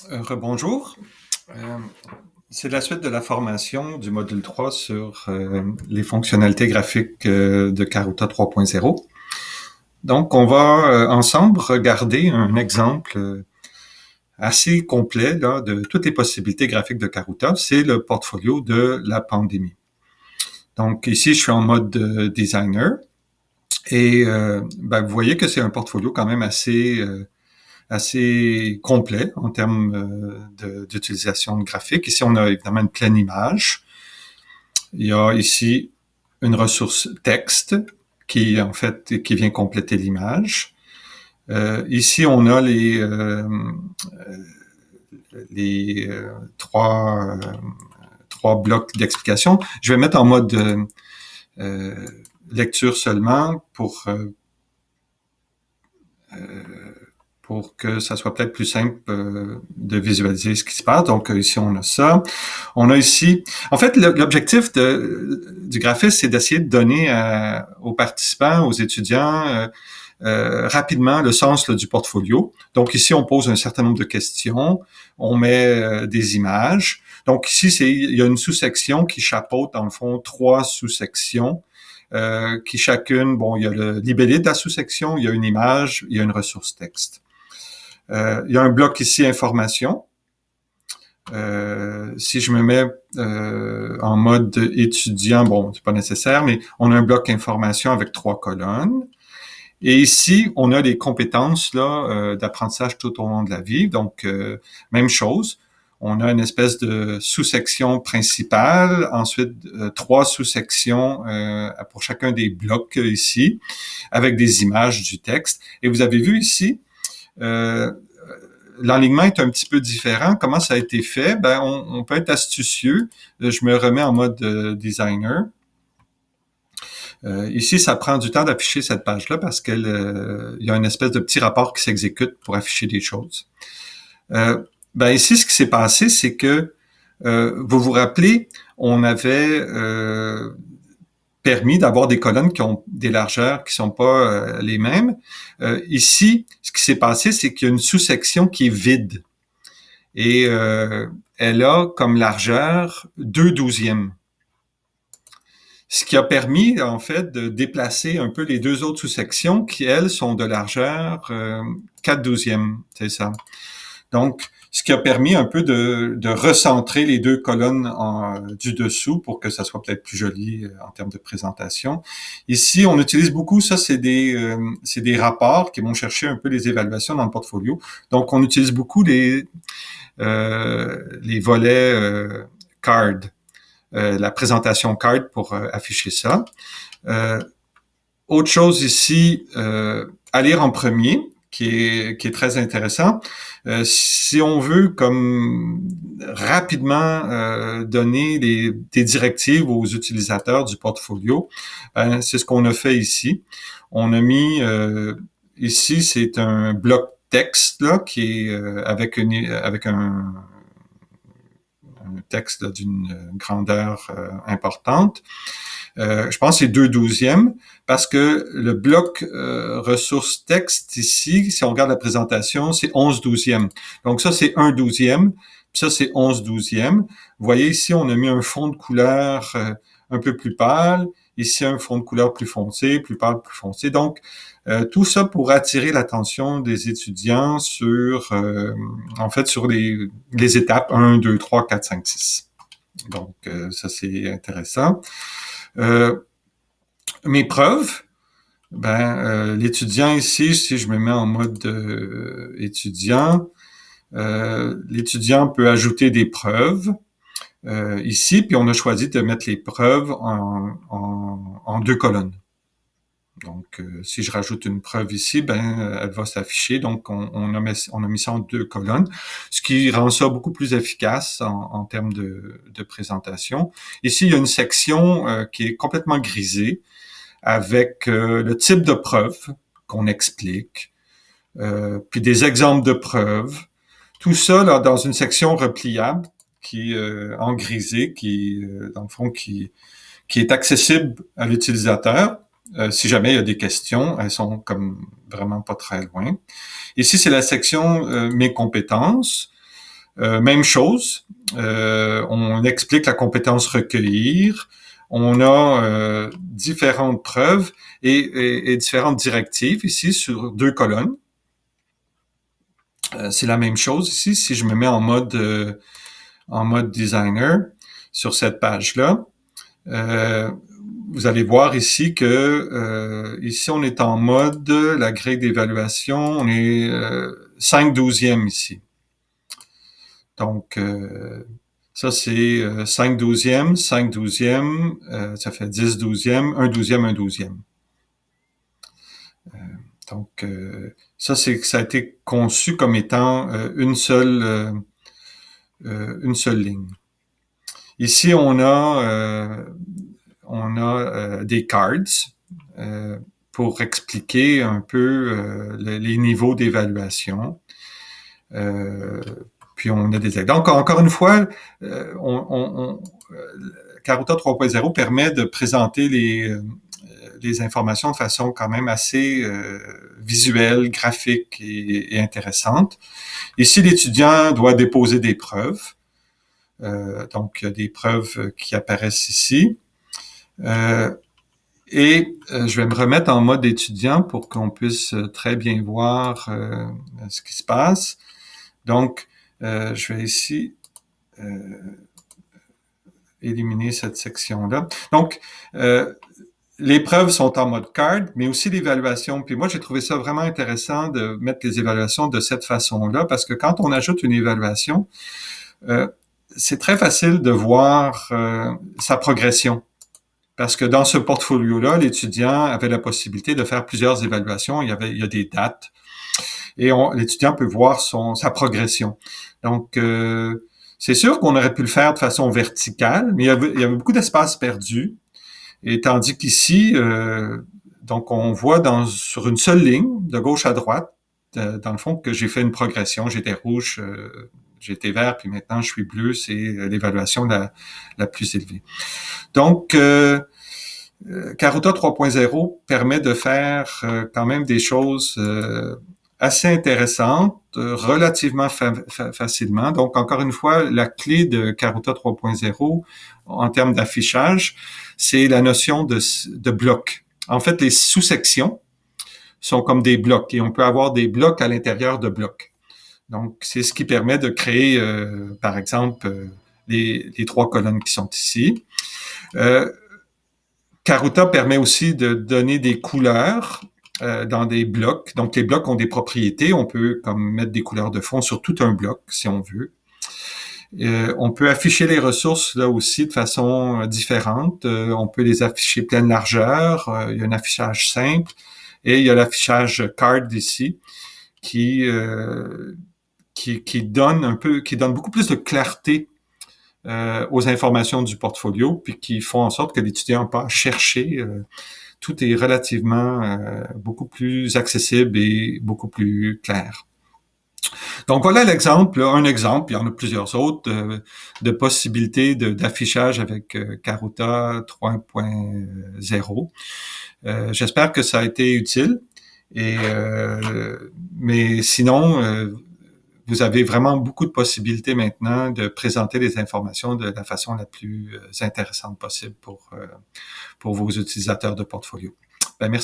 Rebonjour. Euh, c'est la suite de la formation du module 3 sur les fonctionnalités graphiques de Karuta 3.0. Donc, on va ensemble regarder un exemple assez complet là, de toutes les possibilités graphiques de Karuta. C'est le portfolio de la pandémie. Donc, ici, je suis en mode designer et vous voyez que c'est un portfolio quand même assez complet en termes d'utilisation de graphique. Ici, on a évidemment une pleine image. Il y a ici une ressource texte qui vient compléter l'image. Ici, on a les trois blocs d'explication. Je vais mettre en mode euh, lecture seulement pour que ça soit peut-être plus simple de visualiser ce qui se passe. Donc ici, on a ça. On a ici... En fait, l'objectif du graphisme, c'est d'essayer de donner aux participants, aux étudiants, rapidement le sens là, du portfolio. Donc ici, on pose un certain nombre de questions, on met des images. Donc ici, il y a une sous-section qui chapeaute, dans le fond, trois sous-sections. Qui chacune, bon, il y a le libellé de la sous-section, il y a une image, il y a une ressource texte. Il y a un bloc ici, information. Si je me mets en mode étudiant, bon, c'est pas nécessaire, mais on a un bloc information avec trois colonnes. Et ici, on a les compétences là d'apprentissage tout au long de la vie. Donc, même chose. On a une espèce de sous-section principale, ensuite trois sous-sections pour chacun des blocs ici, avec des images du texte. Et vous avez vu ici, l'enlignement est un petit peu différent. Comment ça a été fait? On peut être astucieux. Je me remets en mode designer. Ici, ça prend du temps d'afficher cette page-là parce qu'il y a une espèce de petit rapport qui s'exécute pour afficher des choses. Ici, ce qui s'est passé, c'est que vous vous rappelez, on avait permis d'avoir des colonnes qui ont des largeurs qui sont pas les mêmes. Ici, ce qui s'est passé, c'est qu'il y a une sous-section qui est vide et elle a comme largeur 2/12. Ce qui a permis, en fait, de déplacer un peu les deux autres sous-sections qui, elles, sont de largeur 4/12. C'est ça. Donc, ce qui a permis un peu de recentrer les deux colonnes du dessous pour que ça soit peut-être plus joli en termes de présentation. Ici, on utilise beaucoup, ça, c'est des rapports qui vont chercher un peu les évaluations dans le portfolio. Donc, on utilise beaucoup les volets card, la présentation card pour afficher ça. Autre chose ici, à lire en premier, qui est très intéressant. Si on veut comme rapidement donner des directives aux utilisateurs du portfolio, c'est ce qu'on a fait ici. On a mis ici, c'est un bloc texte là qui est avec un texte d'une grandeur importante. Je pense que c'est 2/12 parce que le bloc ressources texte ici, si on regarde la présentation, c'est 11/12. Donc ça, c'est 1/12. Puis ça, c'est 11/12. Vous voyez ici, on a mis un fond de couleur un peu plus pâle. Ici, un fond de couleur plus foncé, plus pâle, plus foncé. Donc, tout ça pour attirer l'attention des étudiants sur, en fait, sur les étapes 1, 2, 3, 4, 5, 6. Donc, ça, c'est intéressant. Mes preuves, l'étudiant ici, si je me mets en mode étudiant, l'étudiant peut ajouter des preuves ici, puis on a choisi de mettre les preuves en deux colonnes. Donc, si je rajoute une preuve ici, elle va s'afficher. Donc, on a mis ça en deux colonnes, ce qui rend ça beaucoup plus efficace en termes de présentation. Ici, il y a une section qui est complètement grisée avec le type de preuve qu'on explique, puis des exemples de preuves. Tout ça là, dans une section repliable qui en grisé, qui dans le fond qui est accessible à l'utilisateur. Si jamais il y a des questions, elles sont comme vraiment pas très loin. Ici, c'est la section mes compétences. Même chose, on explique la compétence recueillir. On a différentes preuves et différentes directives ici sur 2 colonnes. C'est la même chose ici si je me mets en mode designer sur cette page-là. Vous allez voir ici que ici on est en mode la grille d'évaluation, on est 5/12e ici. Donc ça c'est 5/12e, 5/12e, ça fait 10/12e, 1/12e, 1/12e. Donc ça a été conçu comme étant une seule ligne. Ici on a des cards pour expliquer un peu les niveaux d'évaluation. Puis on a des aides. Donc, encore une fois, Karuta 3.0 permet de présenter les informations de façon quand même assez visuelle, graphique et intéressante. Ici, l'étudiant doit déposer des preuves. Donc, il y a des preuves qui apparaissent ici. Et je vais me remettre en mode étudiant pour qu'on puisse très bien voir ce qui se passe. Donc, je vais ici éliminer cette section-là. Donc, les preuves sont en mode card, mais aussi l'évaluation. Puis moi, j'ai trouvé ça vraiment intéressant de mettre les évaluations de cette façon-là, parce que quand on ajoute une évaluation, c'est très facile de voir sa progression. Parce que dans ce portfolio-là, l'étudiant avait la possibilité de faire plusieurs évaluations. Il y a des dates. Et l'étudiant peut voir sa progression. Donc, c'est sûr qu'on aurait pu le faire de façon verticale, mais il y avait beaucoup d'espace perdu. Et tandis qu'ici, donc on voit sur une seule ligne, de gauche à droite, dans le fond, que j'ai fait une progression. J'étais rouge, j'étais vert, puis maintenant je suis bleu. C'est l'évaluation la plus élevée. Donc, Karuta 3.0 permet de faire quand même des choses assez intéressantes, relativement facilement. Donc, encore une fois, la clé de Karuta 3.0 en termes d'affichage, c'est la notion de bloc. En fait, les sous-sections sont comme des blocs et on peut avoir des blocs à l'intérieur de blocs. Donc, c'est ce qui permet de créer, par exemple, les 3 colonnes qui sont ici. Karuta permet aussi de donner des couleurs dans des blocs. Donc, les blocs ont des propriétés. On peut comme mettre des couleurs de fond sur tout un bloc, si on veut. On peut afficher les ressources là aussi de façon différente. On peut les afficher pleine largeur. Il y a un affichage simple et il y a l'affichage card ici qui donne beaucoup plus de clarté aux informations du portfolio, puis qui font en sorte que l'étudiant n'a pas à chercher. Tout est relativement beaucoup plus accessible et beaucoup plus clair. Donc voilà l'exemple, un exemple, il y en a plusieurs autres, de possibilités d'affichage avec Karuta 3.0. J'espère que ça a été utile. Mais sinon, vous avez vraiment beaucoup de possibilités maintenant de présenter les informations de la façon la plus intéressante possible pour vos utilisateurs de portfolio. Ben, merci.